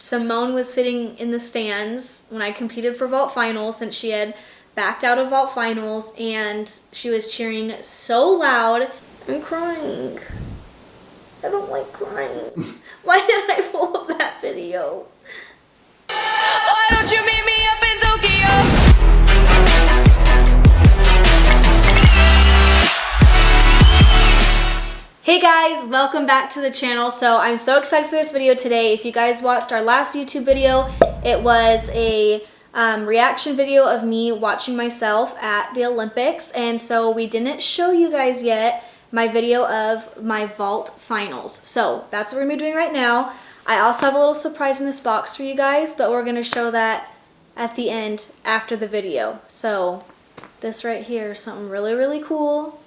Simone was sitting in the stands when I competed for vault finals, since she had backed out of vault finals, and she was cheering so loud. I'm crying. I don't like crying. Why did I pull up that video? Why don't you meet me up in Tokyo? Hey guys, welcome back to the channel. So I'm so excited for this video today. If you guys watched our last YouTube video, it was a reaction video of me watching myself at the Olympics, and so we didn't show you guys yet my video of my vault finals. So that's what we're gonna be doing right now. I also have a little surprise in this box for you guys, but we're gonna show that at the end after the video. So this right here is something really, really cool.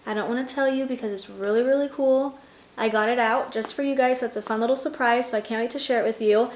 I don't want to tell you because it's really, really cool. I got it out just for you guys, so it's a fun little surprise, so I can't wait to share it with you.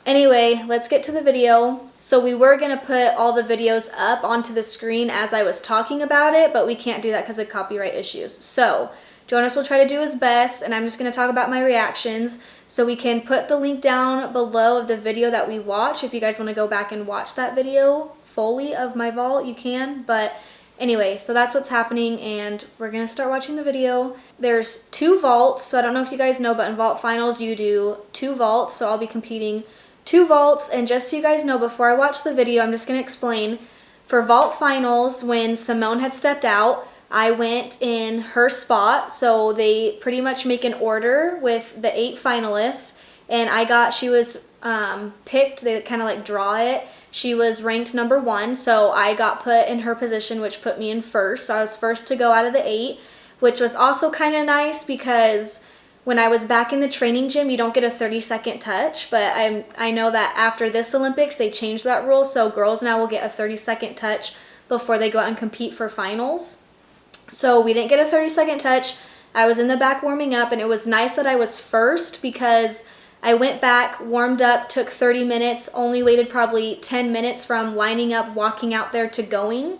Anyway, let's get to the video. So we were going to put all the videos up onto the screen as I was talking about it, but we can't do that because of copyright issues. So Jonas will try to do his best, and I'm just going to talk about my reactions. So we can put the link down below of the video that we watch. If you guys want to go back and watch that video fully of my vault, you can. But anyway, so that's what's happening, and we're going to start watching the video. There's 2 vaults, so I don't know if you guys know, but in vault finals you do 2 vaults, so I'll be competing 2 vaults. And just so you guys know, before I watch the video, I'm just going to explain. For vault finals, when Simone had stepped out, I went in her spot, so they pretty much make an order with the 8 finalists, and she was picked, they kind of like draw it. She was ranked number 1, so I got put in her position, which put me in first. So I was first to go out of the 8, which was also kind of nice because when I was back in the training gym, you don't get a 30-second touch, but I know that after this Olympics, they changed that rule, so girls now will get a 30-second touch before they go out and compete for finals. So we didn't get a 30-second touch. I was in the back warming up, and it was nice that I was first because I went back, warmed up, took 30 minutes, only waited probably 10 minutes from lining up, walking out there to going,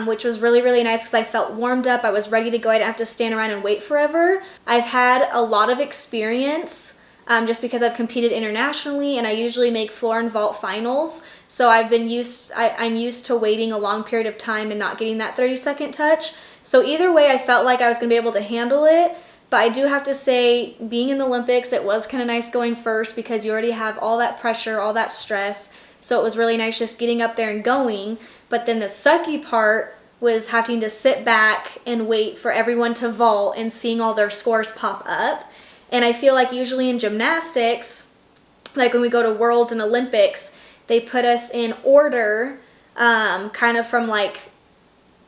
which was really, really nice because I felt warmed up. I was ready to go. I didn't have to stand around and wait forever. I've had a lot of experience just because I've competed internationally, and I usually make floor and vault finals. So I'm used to waiting a long period of time and not getting that 30-second touch. So either way, I felt like I was going to be able to handle it. But I do have to say, being in the Olympics, it was kind of nice going first because you already have all that pressure, all that stress. So it was really nice just getting up there and going. But then the sucky part was having to sit back and wait for everyone to vault and seeing all their scores pop up. And I feel like usually in gymnastics, like when we go to Worlds and Olympics, they put us in order kind of from like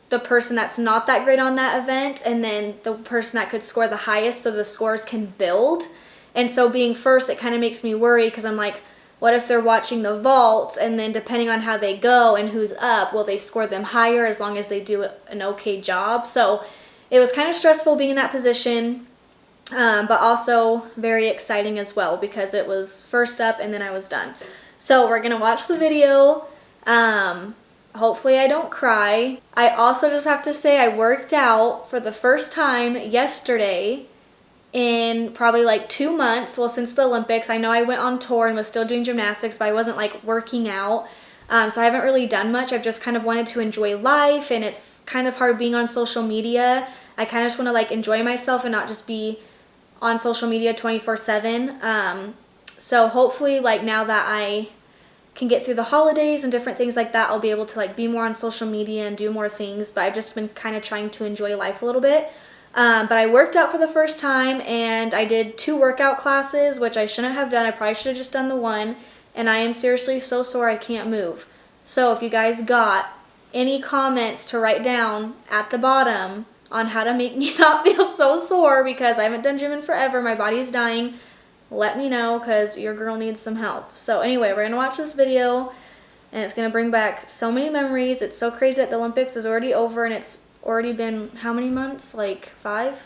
the person that's not that great on that event, and then the person that could score the highest so the scores can build. And so being first, it kind of makes me worry because I'm like, what if they're watching the vault, and then depending on how they go and who's up, will they score them higher as long as they do an okay job? So it was kind of stressful being in that position, but also very exciting as well because it was first up and then I was done. So we're going to watch the video. Hopefully I don't cry. I also just have to say I worked out for the first time yesterday in probably like 2 months. Well, since the Olympics. I know I went on tour and was still doing gymnastics, but I wasn't like working out. So I haven't really done much. I've just kind of wanted to enjoy life, and it's kind of hard being on social media. I kind of just want to like enjoy myself and not just be on social media 24/7. So hopefully like now that I can get through the holidays and different things like that, I'll be able to like be more on social media and do more things. But I've just been kind of trying to enjoy life a little bit. But I worked out for the first time, and I did 2 workout classes, which I shouldn't have done. I probably should have just done the 1, and I am seriously so sore I can't move. So if you guys got any comments to write down at the bottom on how to make me not feel so sore, because I haven't done gym in forever, my body is dying, let me know because your girl needs some help. So anyway, we're going to watch this video, and it's going to bring back so many memories. It's so crazy that the Olympics is already over, and it's already been how many months? Like 5?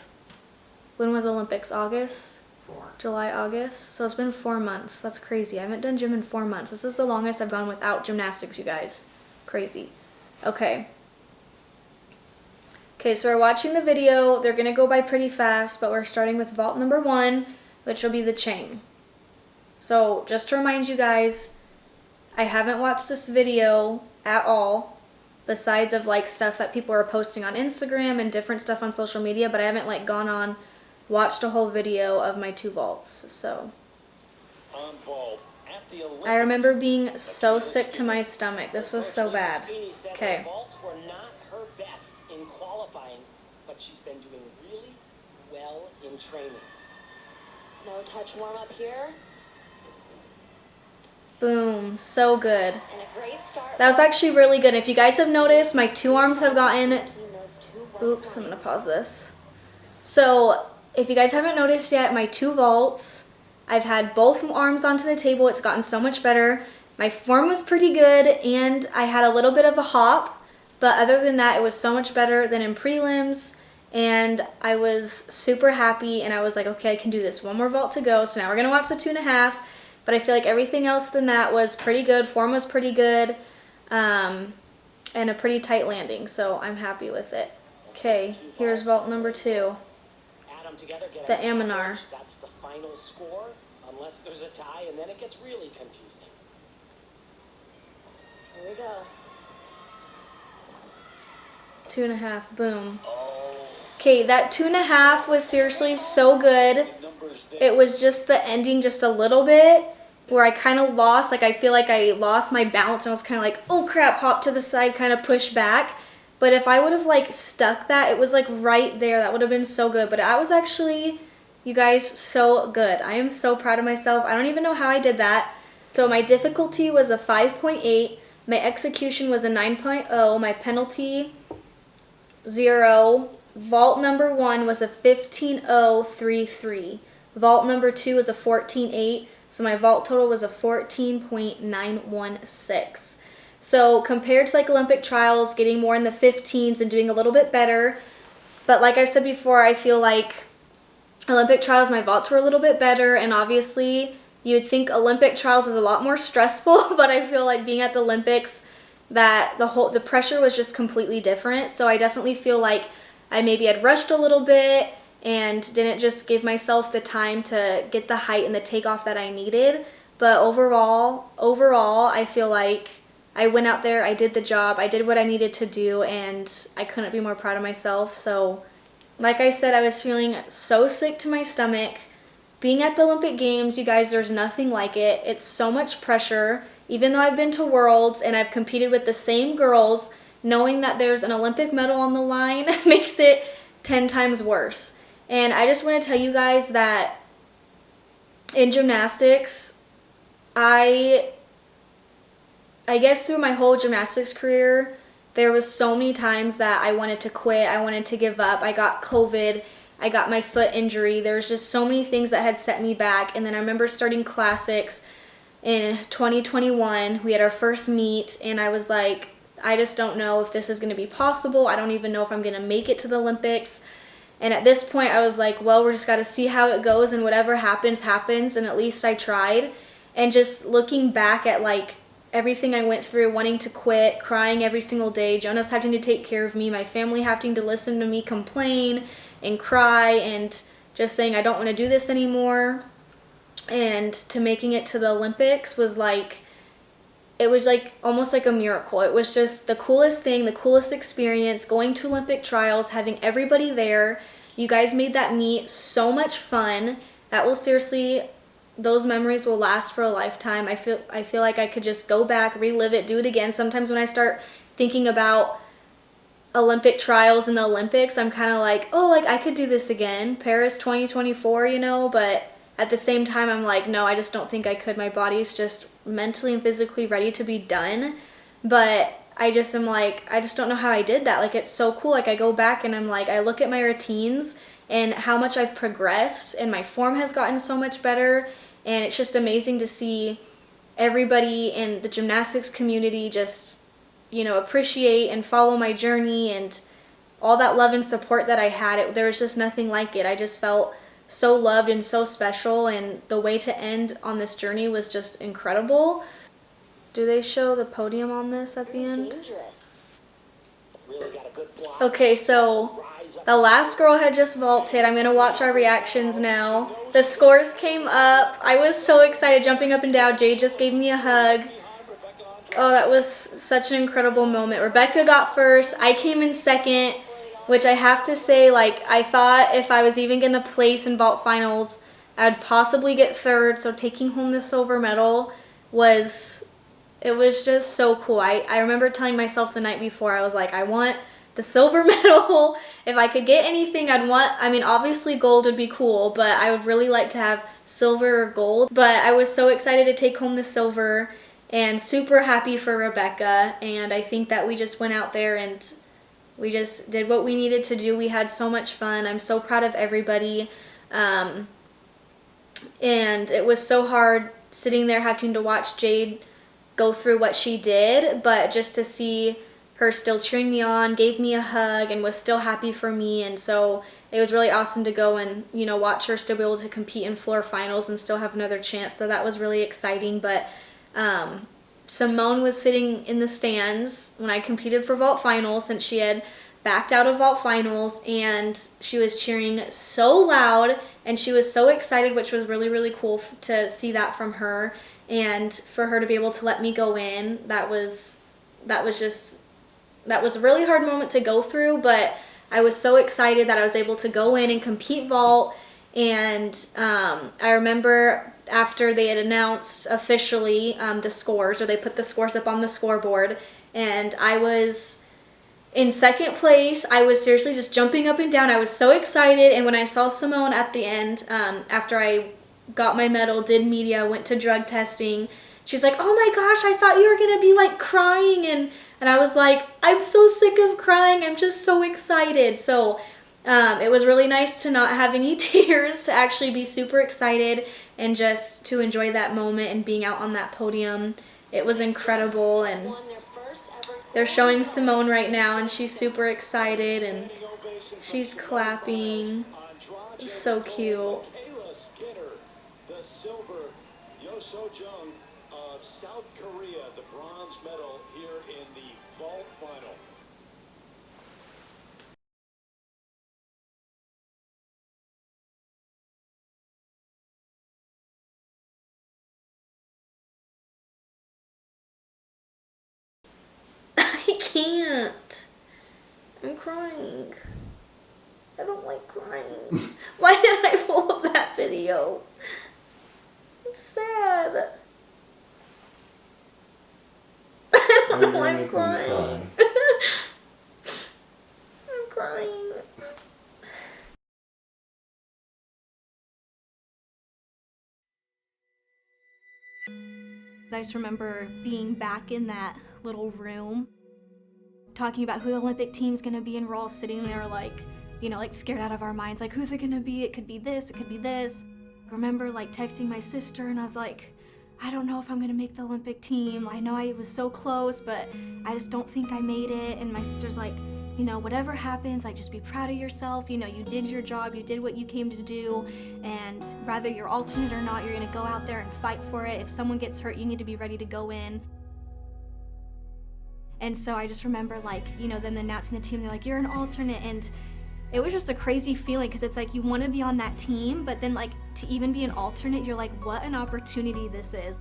When was the Olympics? August? 4. July, August. So it's been 4 months. That's crazy. I haven't done gym in 4 months. This is the longest I've gone without gymnastics, you guys. Crazy. Okay. Okay, so we're watching the video. They're going to go by pretty fast, but we're starting with vault number 1, which will be the chain. So just to remind you guys, I haven't watched this video at all, besides of like stuff that people are posting on Instagram and different stuff on social media, but I haven't like gone on, watched a whole video of my 2 vaults. So I remember being so sick to my stomach. This was so bad. Okay. Vaults were not her best in qualifying, but she's been doing really well in training. No touch warm up here. Boom, so good. And a great start. That was actually really good. If you guys have noticed, my 2 arms have gotten, Between those 2 white oops, I'm gonna lines. pause this. So if you guys haven't noticed yet, my 2 vaults, I've had both arms onto the table. It's gotten so much better. My form was pretty good, and I had a little bit of a hop, but other than that, it was so much better than in prelims, and I was super happy, and I was like, okay, I can do this. 1 more vault to go, so now we're gonna watch the 2.5, but I feel like everything else than that was pretty good. Form was pretty good, and a pretty tight landing, so I'm happy with it. Okay, here's vault number 2. Add them together, get The an Aminar. average. That's the final score, unless there's a tie, and then it gets really confusing. Here we go. 2.5, boom. Oh, Okay, that 2.5 was seriously so good. numbers there. It was just the ending just a little bit where I kind of lost, like I feel like I lost my balance and I was kind of like, oh crap, hop to the side, kind of push back. But if I would have like stuck that, it was like right there. That would have been so good. But that was actually, you guys, so good. I am so proud of myself. I don't even know how I did that. So my difficulty was a 5.8. My execution was a 9.0. My penalty, 0. Vault number 1 was a 15.033. Vault number 2 was a 14.8. So my vault total was a 14.916. So compared to like Olympic trials, getting more in the 15s and doing a little bit better. But like I said before, I feel like Olympic trials, my vaults were a little bit better. And obviously you'd think Olympic trials is a lot more stressful, but I feel like being at the Olympics, that the pressure was just completely different. So I definitely feel like I maybe had rushed a little bit and didn't just give myself the time to get the height and the takeoff that I needed. But overall, I feel like I went out there, I did the job, I did what I needed to do, and I couldn't be more proud of myself. So, like I said, I was feeling so sick to my stomach. Being at the Olympic Games, you guys, there's nothing like it. It's so much pressure. Even though I've been to Worlds and I've competed with the same girls, knowing that there's an Olympic medal on the line makes it 10 times worse. And I just want to tell you guys that in gymnastics, I guess through my whole gymnastics career, there was so many times that I wanted to quit, I wanted to give up. I got COVID, I got my foot injury. There was just so many things that had set me back. And then I remember starting classics in 2021. We had our first meet, and I was like, I just don't know if this is going to be possible. I don't even know if I'm going to make it to the Olympics. And at this point, I was like, well, we're just got to see how it goes, and whatever happens, happens. And at least I tried. And just looking back at like everything I went through, wanting to quit, crying every single day, Jonas having to take care of me, my family having to listen to me complain and cry, and just saying I don't want to do this anymore, and to making it to the Olympics was like, it was like almost like a miracle. It was just the coolest thing, the coolest experience, going to Olympic trials, having everybody there. You guys made that meet so much fun. That will seriously, those memories will last for a lifetime. I feel like I could just go back, relive it, do it again. Sometimes when I start thinking about Olympic trials and the Olympics, I'm kind of like, oh, like I could do this again. Paris 2024, you know, but at the same time, I'm like, no, I just don't think I could. My body's just mentally and physically ready to be done. But I just am like, I just don't know how I did that. Like, it's so cool. Like, I go back and I'm like, I look at my routines and how much I've progressed, and my form has gotten so much better. And it's just amazing to see everybody in the gymnastics community just, you know, appreciate and follow my journey, and all that love and support that I had. There was just nothing like it. I just felt so loved and so special, and the way to end on this journey was just incredible. Do they show the podium on this at the end? Dangerous. Really got a good block. Okay, so the last girl had just vaulted. I'm going to watch our reactions now. The scores came up. I was so excited, jumping up and down. Jade just gave me a hug. Oh, that was such an incredible moment. Rebecca got first. I came in second, which I have to say, like, I thought if I was even going to place in vault finals, I'd possibly get third. So taking home the silver medal was just so cool. I remember telling myself the night before, I was like, I want the silver medal. If I could get anything, I'd want, I mean, obviously gold would be cool, but I would really like to have silver or gold. But I was so excited to take home the silver and super happy for Rebecca. And I think that we just went out there and we just did what we needed to do. We had so much fun. I'm so proud of everybody. And it was so hard sitting there having to watch Jade go through what she did, but just to see her still cheering me on, gave me a hug, and was still happy for me. And so it was really awesome to go and, you know, watch her still be able to compete in floor finals and still have another chance. So that was really exciting. But Simone was sitting in the stands when I competed for vault finals, since she had backed out of vault finals, and she was cheering so loud and she was so excited, which was really, really cool to see that from her. And for her to be able to let me go in, that was a really hard moment to go through, but I was so excited that I was able to go in and compete vault. And I remember after they had announced officially the scores, or they put the scores up on the scoreboard, and I was in second place. I was seriously just jumping up and down. I was so excited. And when I saw Simone at the end, after I got my medal, did media, went to drug testing, she's like, oh my gosh, I thought you were gonna be like crying. And I was like, I'm so sick of crying. I'm just so excited. So it was really nice to not have any tears, to actually be super excited and just to enjoy that moment and being out on that podium. It was incredible. And they're showing Simone right now, and she's super excited and she's clapping. It's so cute. The silver, Yo So-jung of South Korea, the bronze medal here in the vault final. I can't. I'm crying. I don't like crying. Why did I pull up that video? It's sad. I don't know, I'm crying. I'm crying. I just remember being back in that little room, talking about who the Olympic team's gonna be, and we're all sitting there like, you know, like scared out of our minds, like, who's it gonna be? It could be this, it could be this. I remember like texting my sister, and I was like, I don't know if I'm gonna make the Olympic team. I know I was so close, but I just don't think I made it. And my sister's like, you know, whatever happens, like, just be proud of yourself. You know, you did your job, you did what you came to do, and whether you're alternate or not, you're gonna go out there and fight for it. If someone gets hurt, you need to be ready to go in. And so I just remember, like, you know, them announcing the team, they're like, you're an alternate, and it was just a crazy feeling, because it's like you want to be on that team, but then like to even be an alternate, you're like, what an opportunity this is.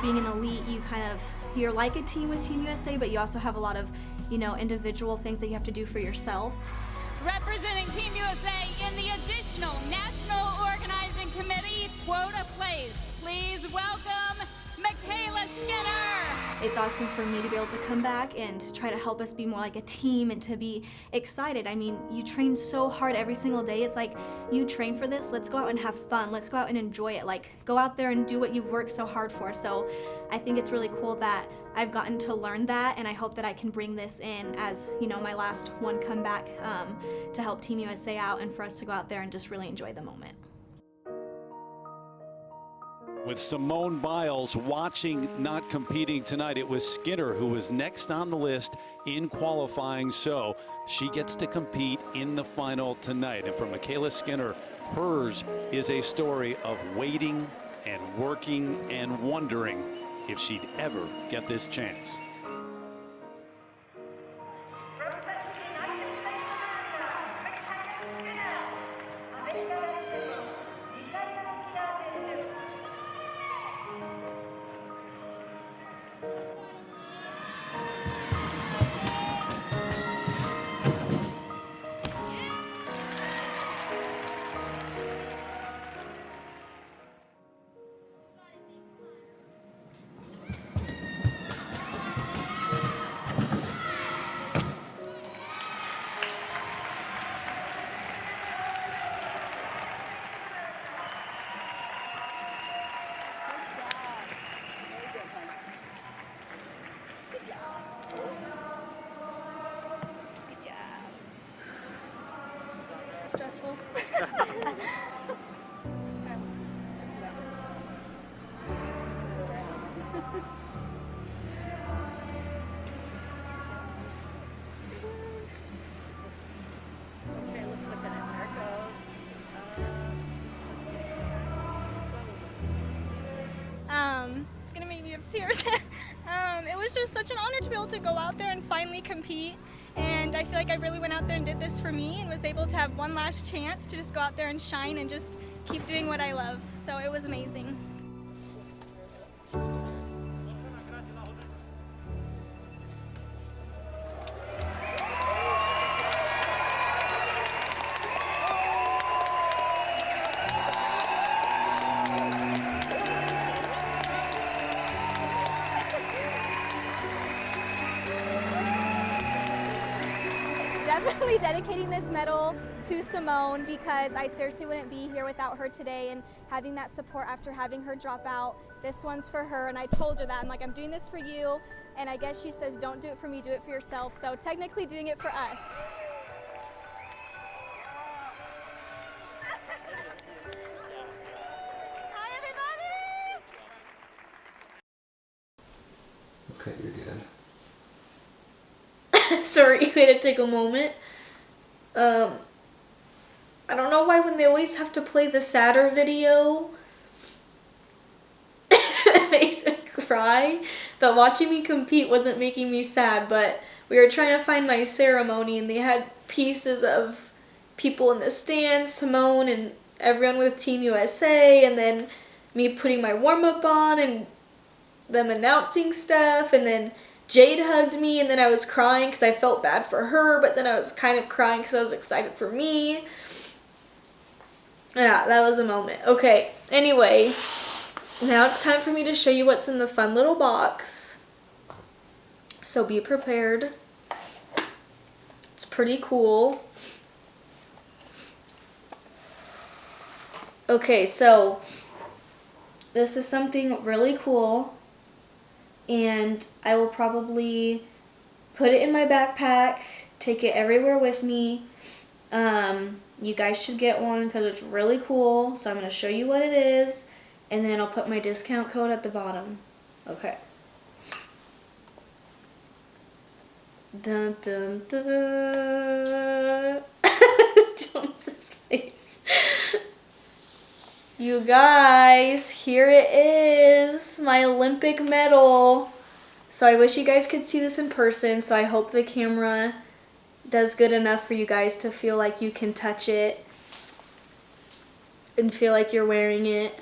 Being an elite, you're like a team with Team USA, but you also have a lot of, you know, individual things that you have to do for yourself. Representing Team USA in the additional National Organizing Committee quota place, please welcome Michaela Skinner. It's awesome for me to be able to come back and try to help us be more like a team and to be excited. I mean, you train so hard every single day. It's like, you train for this, let's go out and have fun. Let's go out and enjoy it. Like, go out there and do what you've worked so hard for. So I think it's really cool that I've gotten to learn that, and I hope that I can bring this in as, you know, my last one comeback to help Team USA out and for us to go out there and just really enjoy the moment. With Simone Biles watching, not competing tonight, it was Skinner who was next on the list in qualifying, so she gets to compete in the final tonight. And for Michaela Skinner, hers is a story of waiting and working and wondering if she'd ever get this chance. stressful. Okay, let's look at it. There it goes. It's gonna make me have tears. It was just such an honor to be able to go out there and finally compete. And I feel like I really went out there and did this for me and was able to have one last chance to just go out there and shine and just keep doing what I love. So it was amazing. Definitely dedicating this medal to Simone because I seriously wouldn't be here without her today, and having that support after having her drop out. This one's for her, and I told her that. I'm like, I'm doing this for you, and I guess she says, don't do it for me, do it for yourself. So technically doing it for us. Hi, everybody! Okay, you're good. Sorry, we had to take a moment. I don't know why when they always have to play the sadder video, it makes me cry. But watching me compete wasn't making me sad, but we were trying to find my ceremony and they had pieces of people in the stands, Simone and everyone with Team USA, and then me putting my warm-up on and them announcing stuff, and then Jade hugged me, and then I was crying because I felt bad for her, but then I was kind of crying because I was excited for me. Yeah, that was a moment. Okay, anyway, now it's time for me to show you what's in the fun little box. So be prepared. It's pretty cool. Okay, so this is something really cool. And I will probably put it in my backpack, take it everywhere with me. You guys should get one because it's really cool. So I'm going to show you what it is, and then I'll put my discount code at the bottom. Okay. Dun dun dun. Jones's face. You guys, here it is, my Olympic medal. So I wish you guys could see this in person, so I hope the camera does good enough for you guys to feel like you can touch it and feel like you're wearing it.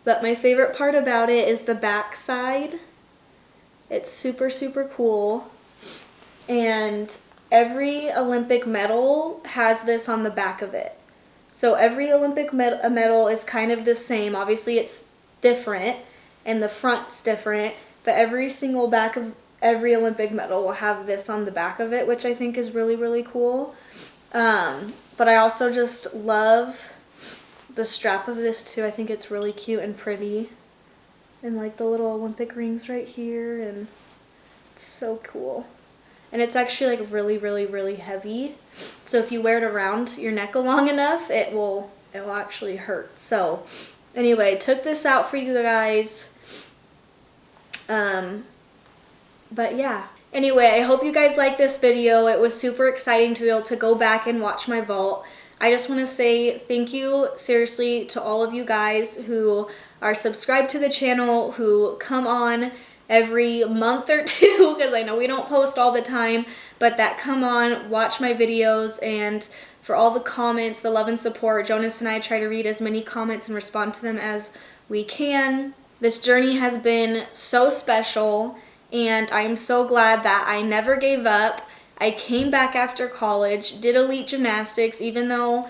But my favorite part about it is the back side. It's super, super cool. And every Olympic medal has this on the back of it. So every Olympic medal is kind of the same. Obviously it's different and the front's different, but every single back of every Olympic medal will have this on the back of it, which I think is really, really cool. But I also just love the strap of this too. I think it's really cute and pretty. And like the little Olympic rings right here, and it's so cool. And it's actually like really, really, really heavy. So if you wear it around your neck long enough, it will actually hurt. So anyway, took this out for you guys. But yeah. Anyway, I hope you guys liked this video. It was super exciting to be able to go back and watch my vault. I just want to say thank you seriously to all of you guys who are subscribed to the channel, who come on every month or two, because I know we don't post all the time, but that come on, watch my videos, and for all the comments, the love and support. Jonas and I try to read as many comments and respond to them as we can. This journey has been so special, and I'm so glad that I never gave up. I came back after college, did elite gymnastics, even though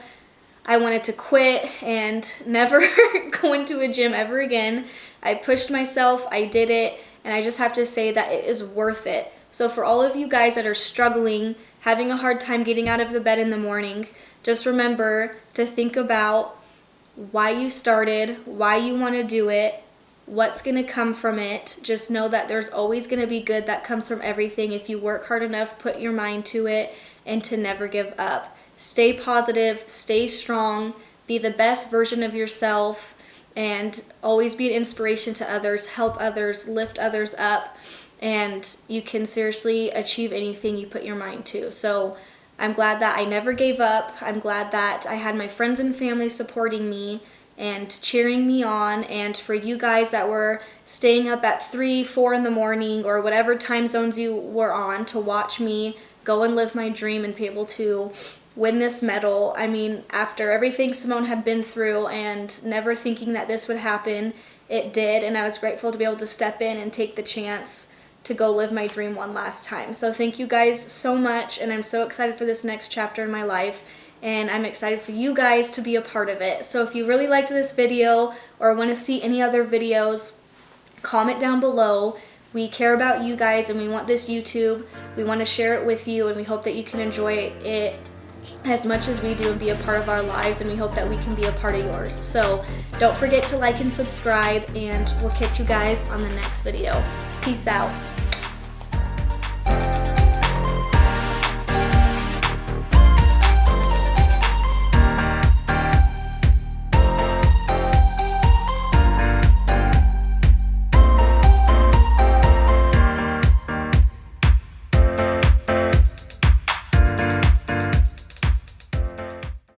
I wanted to quit and never go into a gym ever again. I pushed myself, I did it, and I just have to say that it is worth it. So for all of you guys that are struggling, having a hard time getting out of the bed in the morning, just remember to think about why you started, why you want to do it, what's going to come from it. Just know that there's always going to be good that comes from everything if you work hard enough, put your mind to it, and to never give up. stay positive, stay strong, be the best version of yourself, and always be an inspiration to others, help others, lift others up, and you can seriously achieve anything you put your mind to. So I'm glad that I never gave up. I'm glad that I had my friends and family supporting me and cheering me on, and for you guys that were staying up at 3, 4 in the morning or whatever time zones you were on to watch me go and live my dream and be able to win this medal. I mean, after everything Simone had been through and never thinking that this would happen, it did, and I was grateful to be able to step in and take the chance to go live my dream one last time. So thank you guys so much, and I'm so excited for this next chapter in my life, and I'm excited for you guys to be a part of it. So if you really liked this video or want to see any other videos, comment down below. We care about you guys, and we want this YouTube. We want to share it with you, and we hope that you can enjoy it as much as we do and be a part of our lives, and we hope that we can be a part of yours. So don't forget to like and subscribe, and we'll catch you guys on the next video. Peace out.